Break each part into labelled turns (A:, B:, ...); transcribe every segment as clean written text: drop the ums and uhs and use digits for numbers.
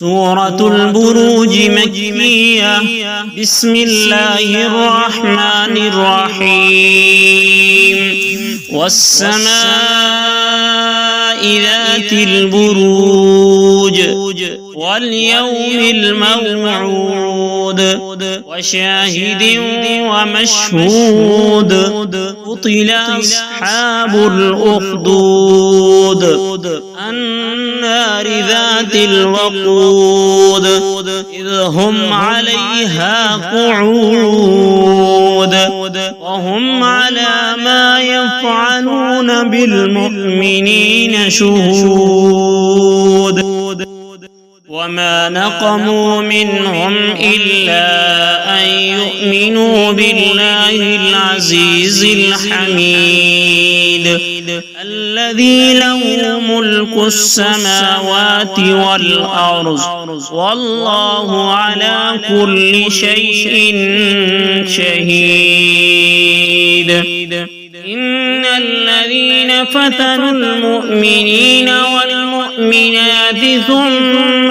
A: سورة البروج مكية. بسم الله الرحمن الرحيم. والسماء ذات البروج واليوم الموعود وشاهد ومشهود. قتل أصحاب الأخدود النار ذات الوقود إذ هم عليها قعود وهم على ما يفعلون بالمؤمنين شهود. وما نقموا منهم إلا أن يؤمنوا بالله العزيز الحميد الذي له ملك السماوات والأرض والله على كل شيء شهيد. إن الذين فتنوا المؤمنين والمؤمنات ثم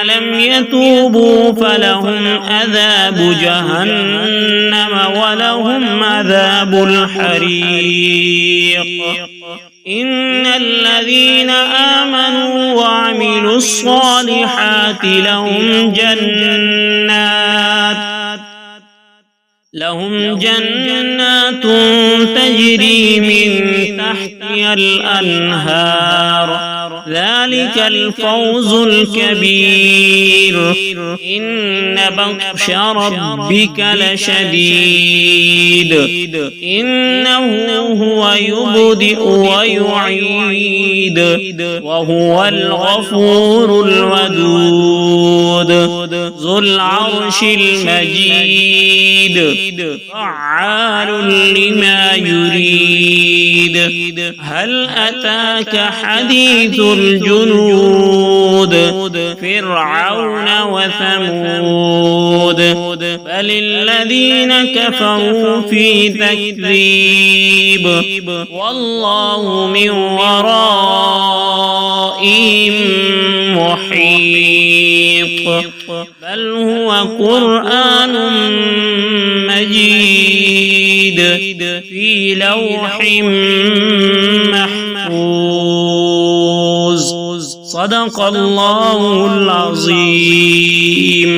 A: لم يتوبوا فلهم عذاب جهنم ولهم عذاب الحريق. إن الذين آمنوا وعملوا الصالحات لهم جنات تجري من تحتها الأنهار ذلك الفوز الكبير. إن بطش ربك لشديد إنه هو يبدئ ويعيد وهو الغفور الودود ذو العرش المجيد فعال لما يريد. هل أتاك حديث الجنود فرعون وثمود بل الذين كفروا في تكذيب والله من ورائهم محيط. بل هو قرآن مجيد في لوح محفوظ. صدق الله العظيم.